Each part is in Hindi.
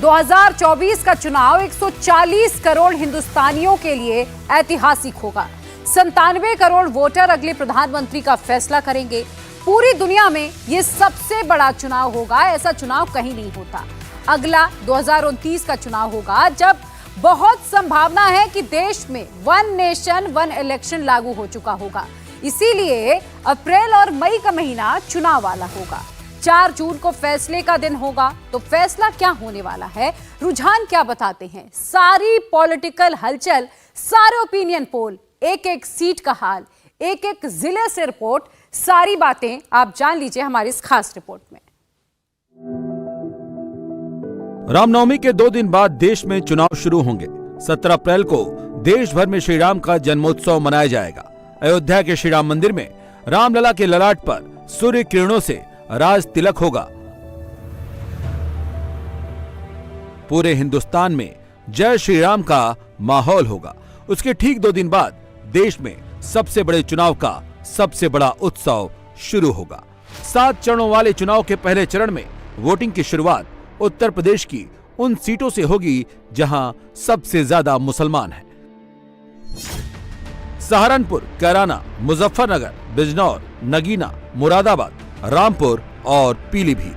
2024 का चुनाव 140 करोड़ हिंदुस्तानियों के लिए ऐतिहासिक होगा। 97 करोड़ वोटर अगले प्रधानमंत्री का फैसला करेंगे। पूरी दुनिया में यह सबसे बड़ा चुनाव होगा। ऐसा चुनाव कहीं नहीं होता। अगला 2029 का चुनाव होगा, जब बहुत संभावना है कि देश में वन नेशन वन इलेक्शन लागू हो चुका होगा। इसीलिए अप्रैल और मई का महीना चुनाव वाला होगा। 4 जून को फैसले का दिन होगा। तो फैसला क्या होने वाला है, रुझान क्या बताते हैं, सारी पॉलिटिकल हलचल, सारे ओपिनियन पोल, एक एक सीट का हाल, एक एक जिले से रिपोर्ट, सारी बातें आप जान लीजिए हमारी इस खास रिपोर्ट में। रामनवमी के 2 दिन बाद देश में चुनाव शुरू होंगे। 17 अप्रैल को देश भर में श्री राम का जन्मोत्सव मनाया जाएगा। अयोध्या के श्री राम मंदिर में रामलला के ललाट पर सूर्य किरणों से राज तिलक होगा। पूरे हिंदुस्तान में जय श्री राम का माहौल होगा। उसके ठीक 2 दिन बाद देश में सबसे बड़े चुनाव का सबसे बड़ा उत्सव शुरू होगा। 7 चरणों वाले चुनाव के पहले चरण में वोटिंग की शुरुआत उत्तर प्रदेश की उन सीटों से होगी जहां सबसे ज्यादा मुसलमान हैं। सहारनपुर, कैराना, मुजफ्फरनगर, बिजनौर, नगीना, मुरादाबाद, रामपुर और पीलीभीत।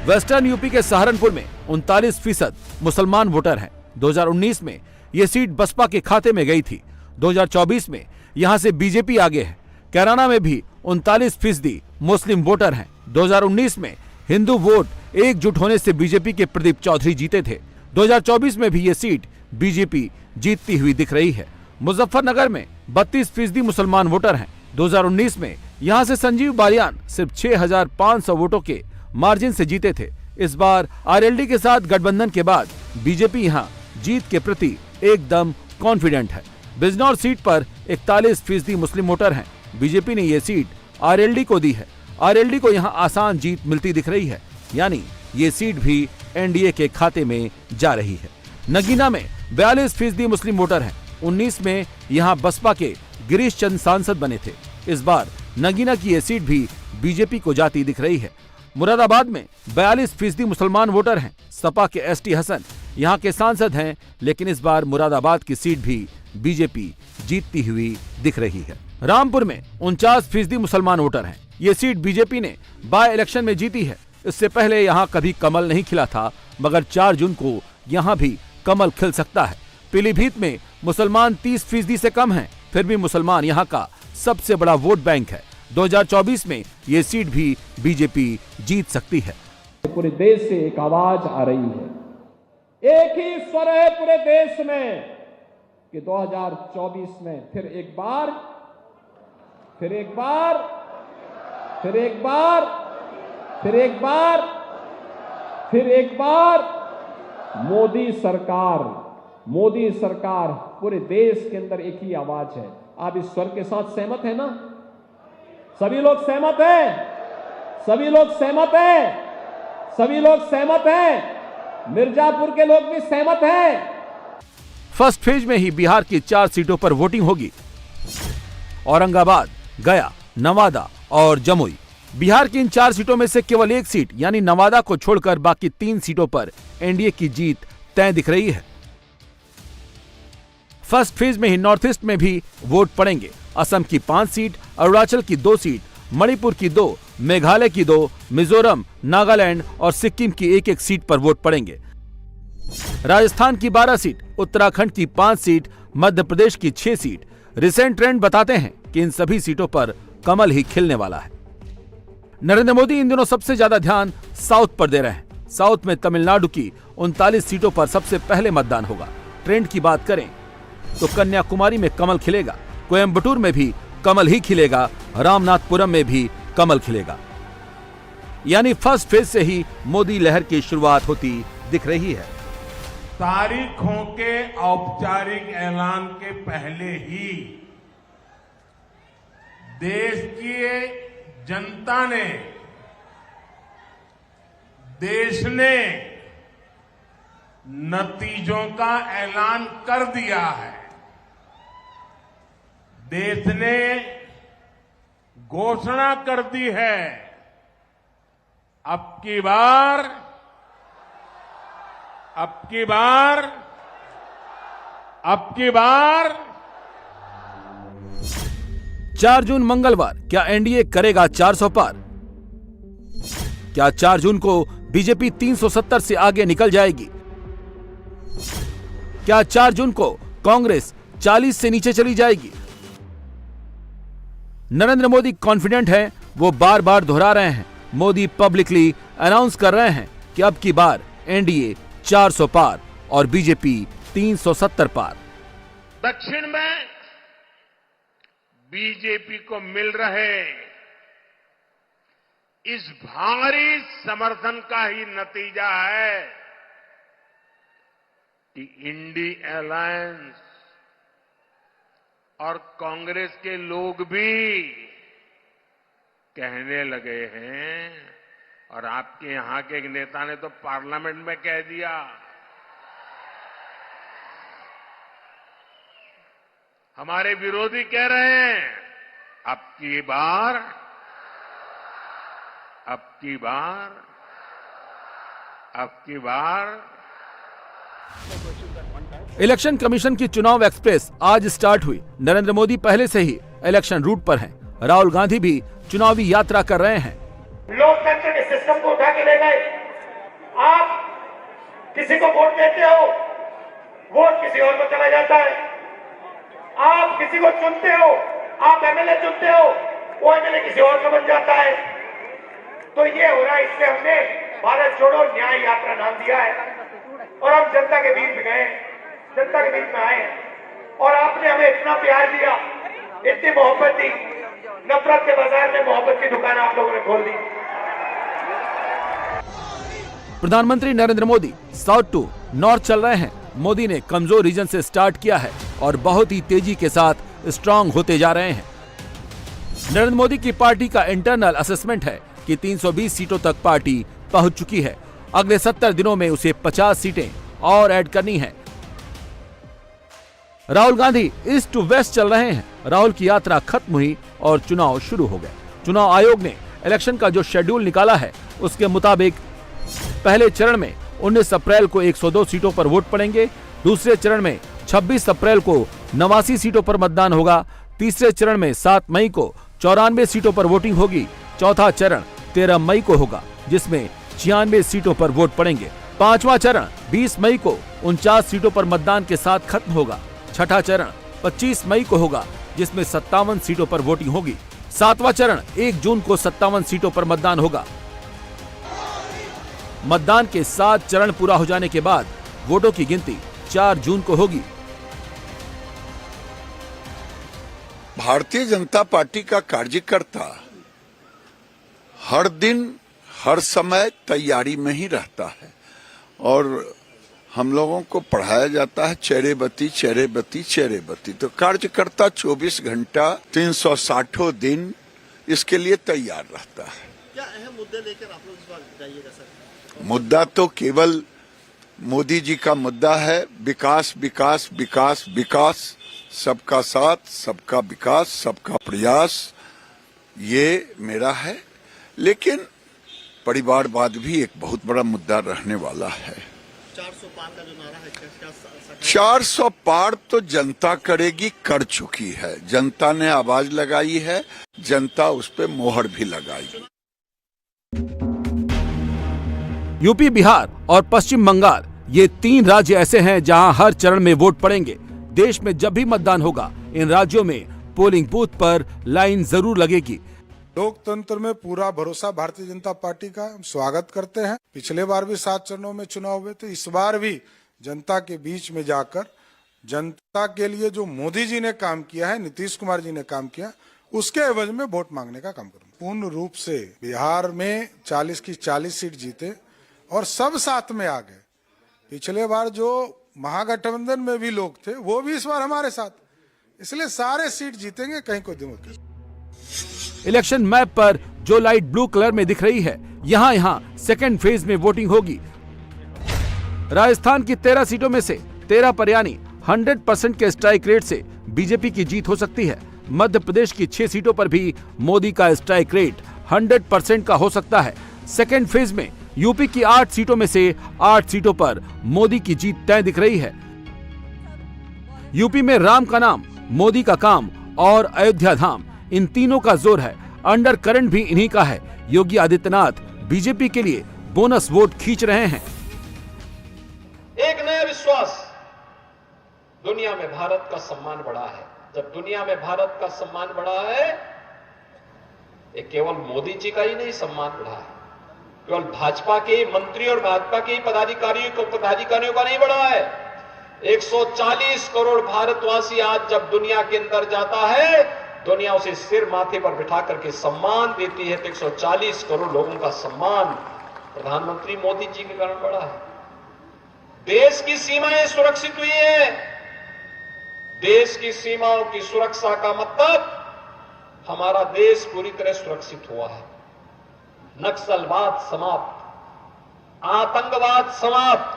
वेस्टर्न यूपी के सहारनपुर में 39% मुसलमान वोटर हैं। 2019 में यह सीट बसपा के खाते में गई थी। 2024 में यहां से बीजेपी आगे है। कैराना में भी 39% मुस्लिम वोटर हैं। 2019 में हिंदू वोट एकजुट होने से बीजेपी के प्रदीप चौधरी जीते थे। 2024 में भी ये सीट बीजेपी जीतती हुई दिख रही है। मुजफ्फरनगर में 32% मुसलमान वोटर हैं। 2019 में यहां से संजीव बालियान सिर्फ 6,500 वोटों के मार्जिन से जीते थे। इस बार आरएलडी के साथ गठबंधन के बाद बीजेपी यहां जीत के प्रति एकदम कॉन्फिडेंट है। बिजनौर सीट पर 41% मुस्लिम वोटर हैं। बीजेपी ने यह सीट आरएलडी को दी है। आरएलडी को यहां आसान जीत मिलती दिख रही है, यानी ये सीट भी एनडीए के खाते में जा रही है। नगीना में 42% मुस्लिम वोटर हैं। 19 में यहां बसपा के गिरीश चंद सांसद बने थे। इस बार नगीना की यह सीट भी बीजेपी को जाती दिख रही है। मुरादाबाद में 42% मुसलमान वोटर हैं। सपा के एसटी हसन यहां के सांसद हैं, लेकिन इस बार मुरादाबाद की सीट भी बीजेपी जीतती हुई दिख रही है। रामपुर में 49% मुसलमान वोटर हैं। ये सीट बीजेपी ने बाय इलेक्शन में जीती है। इससे पहले यहां कभी कमल नहीं खिला था, मगर 4 जून को यहां भी कमल खिल सकता है। पीलीभीत में मुसलमान 30% से कम हैं, फिर भी मुसलमान यहां का सबसे बड़ा वोट बैंक है। 2024 में ये सीट भी बीजेपी जीत सकती है। पूरे देश से एक आवाज आ रही है, एक ही स्वर है पूरे देश में कि 2024 में फिर एक बार मोदी सरकार पूरे देश के अंदर एक ही आवाज है। आप इस स्वर के साथ सहमत हैं ना? सभी लोग सहमत हैं। मिर्जापुर के लोग भी सहमत हैं। फर्स्ट फेज में ही बिहार की 4 सीटों पर वोटिंग होगी। औरंगाबाद, गया, नवादा और जमुई। बिहार की इन 4 सीटों में से केवल एक सीट यानी नवादा को छोड़कर बाकी 3 सीटों पर एनडीए की जीत तय दिख रही है। फर्स्ट फेज में ही नॉर्थ ईस्ट में भी वोट पड़ेंगे। असम की 5 सीट, अरुणाचल की 2 सीट, मणिपुर की 2, मेघालय की 2, मिजोरम, नागालैंड और सिक्किम की 1-1 सीट पर वोट पड़ेंगे। राजस्थान की 12 सीट, उत्तराखंड की 5 सीट, मध्य प्रदेश की 6 सीट। रिसेंट ट्रेंड बताते हैं कि इन सभी सीटों पर कमल ही खिलने वाला है। नरेंद्र मोदी इन दिनों सबसे ज्यादा ध्यान साउथ पर दे रहे हैं। साउथ में तमिलनाडु की 39 सीटों पर सबसे पहले मतदान होगा। ट्रेंड की बात करें तो कन्याकुमारी में कमल खिलेगा, कोयम्बटूर में भी कमल ही खिलेगा, रामनाथपुरम में भी कमल खिलेगा। यानी फर्स्ट फेज से ही मोदी लहर की शुरुआत होती दिख रही है। तारीखों के औपचारिक ऐलान के पहले ही देश की जनता ने, देश ने नतीजों का ऐलान कर दिया है। देश ने घोषणा कर दी है, अब की बार अब की बार 4 जून मंगलवार क्या एनडीए करेगा 400 पार? क्या 4 जून को बीजेपी 370 से आगे निकल जाएगी? क्या 4 जून को कांग्रेस 40 से नीचे चली जाएगी? नरेंद्र मोदी कॉन्फिडेंट हैं, वो बार बार दोहरा रहे हैं। मोदी पब्लिकली अनाउंस कर रहे हैं कि अब की बार एनडीए 400 पार और बीजेपी 370 पार। दक्षिण में बीजेपी को मिल रहे इस भारी समर्थन का ही नतीजा है कि इंडी अलायंस और कांग्रेस के लोग भी कहने लगे हैं, और आपके यहां के एक नेता ने तो पार्लियामेंट में कह दिया, हमारे विरोधी कह रहे हैं अब की बार इलेक्शन कमीशन की चुनाव एक्सप्रेस आज स्टार्ट हुई। नरेंद्र मोदी पहले से ही इलेक्शन रूट पर हैं। राहुल गांधी भी चुनावी यात्रा कर रहे हैं। लोकतंत्र के सिस्टम को उठा के ले गए। आप किसी को वोट देते हो, वोट किसी और को चला जाता है। आप किसी को चुनते हो, आप एमएलए चुनते हो, वो एमएलए किसी और का बन जाता है। तो ये हो रहा है। इससे हमने भारत छोड़ो न्याय यात्रा नाम दिया है और हम जनता के बीच में गए, जनता के बीच में आए और आपने हमें इतना प्यार दिया, इतनी मोहब्बत दी। नफरत के बाजार में मोहब्बत की दुकान आप लोगों ने खोल दी। प्रधानमंत्री Narendra Modi south to north चल रहे हैं। मोदी ने कमजोर रीजन से स्टार्ट किया है और बहुत ही तेजी के साथ स्ट्रांग होते जा रहे हैं। नरेंद्र मोदी की पार्टी का इंटरनल असेसमेंट है कि 320 सीटों तक पार्टी पहुंच चुकी है। अगले 70 दिनों में उसे 50 सीटें और ऐड करनी है। Rahul Gandhi east to west चल रहे हैं। राहुल की यात्रा खत्म हुई और चुनाव शुरू हो गए। चुनाव आयोग ने इलेक्शन का जो शेड्यूल निकाला है उसके मुताबिक पहले चरण में 19 अप्रैल को 102 सीटों पर वोट पड़ेंगे। दूसरे चरण में 26 अप्रैल को 89 सीटों पर मतदान होगा। तीसरे चरण में 7 मई को 94 सीटों पर वोटिंग होगी। चौथा चरण 13 मई को होगा जिसमें 96 सीटों पर वोट पड़ेंगे। पांचवा चरण 20 मई को 49 सीटों पर मतदान के साथ खत्म होगा। छठा चरण 25 मई को होगा जिसमें 57 सीटों पर वोटिंग होगी। सातवां चरण 1 जून को 57 सीटों पर मतदान होगा। मतदान के 7 चरण पूरा हो जाने के बाद वोटों की गिनती 4 जून को होगी। भारतीय जनता पार्टी का कार्यकर्ता हर दिन हर समय तैयारी में ही रहता है और हम लोगों को पढ़ाया जाता है चेहरे बत्ती चेहरे बत्ती चेहरे बत्ती। तो कार्यकर्ता 24 घंटा 360 दिन इसके लिए तैयार रहता है। क्या अहम मुद्दे लेकर आप लोग इस बार जाइएगा सर? मुद्दा तो केवल मोदी जी का मुद्दा है, विकास विकास विकास विकास, सबका साथ सबका विकास सबका प्रयास, ये मेरा है। लेकिन परिवारवाद भी एक बहुत बड़ा मुद्दा रहने वाला है। 400 पार का जो नारा है, 400 पार तो जनता करेगी, कर चुकी है। जनता ने आवाज लगाई है, जनता उस पे मोहर भी लगाई। यूपी, बिहार और पश्चिम बंगाल ये 3 राज्य ऐसे हैं जहां हर चरण में वोट पड़ेंगे। देश में जब भी मतदान होगा इन राज्यों में पोलिंग बूथ पर लाइन जरूर लगेगी। लोकतंत्र में पूरा भरोसा भारतीय जनता पार्टी का, हम स्वागत करते हैं। पिछले बार भी 7 चरणों में चुनाव हुए थे, इस बार भी जनता के बीच में जाकर जनता के लिए जो मोदी जी ने काम किया है, नीतीश कुमार जी ने काम किया, उसके एवज में वोट मांगने का काम करूंगा। पूर्ण रूप से बिहार में 40 की 40 सीट जीते और सब साथ में आ गए। पिछले बार जो महागठबंधन में भी लोग थे वो भी इस बार हमारे साथ, इसलिए सारे सीट जीतेंगे, कहीं कोई दिक्कत। इलेक्शन मैप पर जो लाइट ब्लू कलर में दिख रही है, यहाँ सेकेंड फेज में वोटिंग होगी। राजस्थान की 13 सीटों में से 13 पर यानी 100% के स्ट्राइक रेट से बीजेपी की जीत हो सकती है। मध्य प्रदेश की 6 सीटों पर भी मोदी का स्ट्राइक रेट 100% का हो सकता है। सेकेंड फेज में यूपी की 8 सीटों में से 8 सीटों पर मोदी की जीत तय दिख रही है। यूपी में राम का नाम, मोदी का काम और अयोध्या धाम, इन तीनों का जोर है। अंडर करंट भी इन्हीं का है। योगी आदित्यनाथ बीजेपी के लिए बोनस वोट खींच रहे हैं। एक नया विश्वास, दुनिया में भारत का सम्मान बढ़ा है। जब दुनिया में भारत का सम्मान बढ़ा है, ये केवल मोदी जी का ही नहीं सम्मान बढ़ा है, केवल भाजपा के मंत्री और भाजपा के पदाधिकारियों का नहीं बढ़ा है। 140 करोड़ भारतवासी आज जब दुनिया के अंदर जाता है, दुनिया उसे सिर माथे पर बिठा करके सम्मान देती है। तो 140 करोड़ लोगों का सम्मान प्रधानमंत्री मोदी जी के कारण बढ़ा है। देश की सीमाएं सुरक्षित हुई है। देश की सीमाओं की सुरक्षा का मतलब हमारा देश पूरी तरह सुरक्षित हुआ है। नक्सलवाद समाप्त, आतंकवाद समाप्त।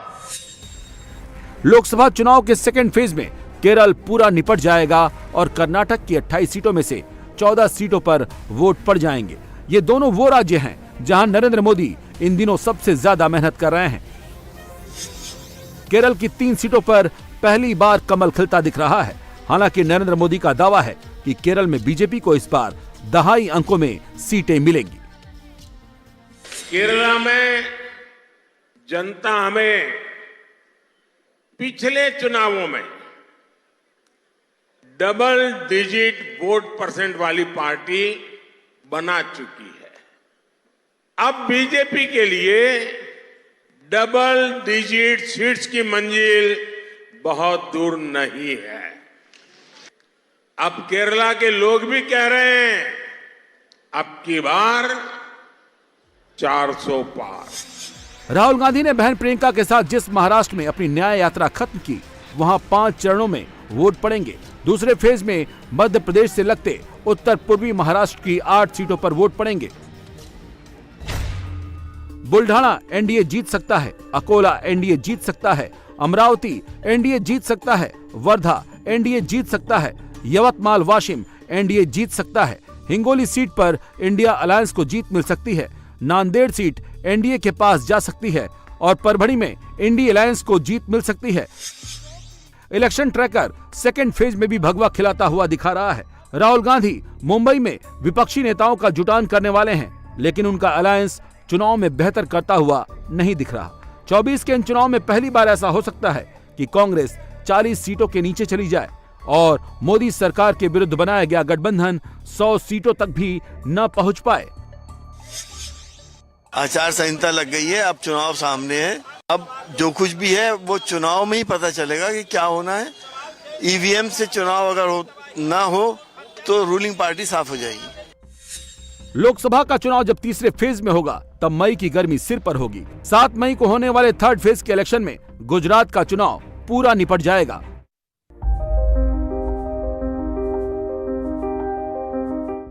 लोकसभा चुनाव के सेकेंड फेज में केरल पूरा निपट जाएगा और कर्नाटक की 28 सीटों में से 14 सीटों पर वोट पड़ जाएंगे। ये दोनों वो राज्य हैं जहां नरेंद्र मोदी इन दिनों सबसे ज्यादा मेहनत कर रहे हैं। केरल की 3 सीटों पर पहली बार कमल खिलता दिख रहा है। हालांकि नरेंद्र मोदी का दावा है कि केरल में बीजेपी को इस बार दहाई अंकों में सीटें मिलेंगी। केरला में जनता हमें पिछले चुनावों में डबल डिजिट वोट परसेंट वाली पार्टी बना चुकी है। अब बीजेपी के लिए डबल डिजिट सीट्स की मंजिल बहुत दूर नहीं है। अब केरला के लोग भी कह रहे हैं, अब की बार 400 पार। राहुल गांधी ने बहन प्रियंका के साथ जिस महाराष्ट्र में अपनी न्याय यात्रा खत्म की, वहां 5 चरणों में वोट पड़ेंगे। दूसरे फेज में मध्य प्रदेश से लगते उत्तर पूर्वी महाराष्ट्र की 8 सीटों पर वोट पड़ेंगे। बुल्ढाना एनडीए जीत सकता है, अकोला एनडीए जीत सकता है, अमरावती एनडीए जीत सकता है, वर्धा एनडीए जीत सकता है, यवतमाल वाशिम एनडीए जीत सकता है, हिंगोली सीट पर इंडिया अलायंस को जीत मिल सकती है, नांदेड़ सीट एनडीए के पास जा सकती है और परभणी में इंडिया अलायंस को जीत मिल सकती है। इलेक्शन ट्रैकर सेकेंड फेज में भी भगवा खिलाता हुआ दिखा रहा है। राहुल गांधी मुंबई में विपक्षी नेताओं का जुटान करने वाले हैं, लेकिन उनका अलायंस चुनाव में बेहतर करता हुआ नहीं दिख रहा। 24 के इन चुनाव में पहली बार ऐसा हो सकता है कि कांग्रेस 40 सीटों के नीचे चली जाए और मोदी सरकार के विरुद्ध बनाया गया गठबंधन 100 सीटों तक भी न पहुंच पाए। आचार संहिता लग गई है, अब चुनाव सामने है। अब जो कुछ भी है वो चुनाव में ही पता चलेगा कि क्या होना है। ईवीएम से चुनाव अगर ना हो तो रूलिंग पार्टी साफ हो जाएगी। लोकसभा का चुनाव जब तीसरे फेज में होगा तब मई की गर्मी सिर पर होगी। 7 मई को होने वाले थर्ड फेज के इलेक्शन में गुजरात का चुनाव पूरा निपट जाएगा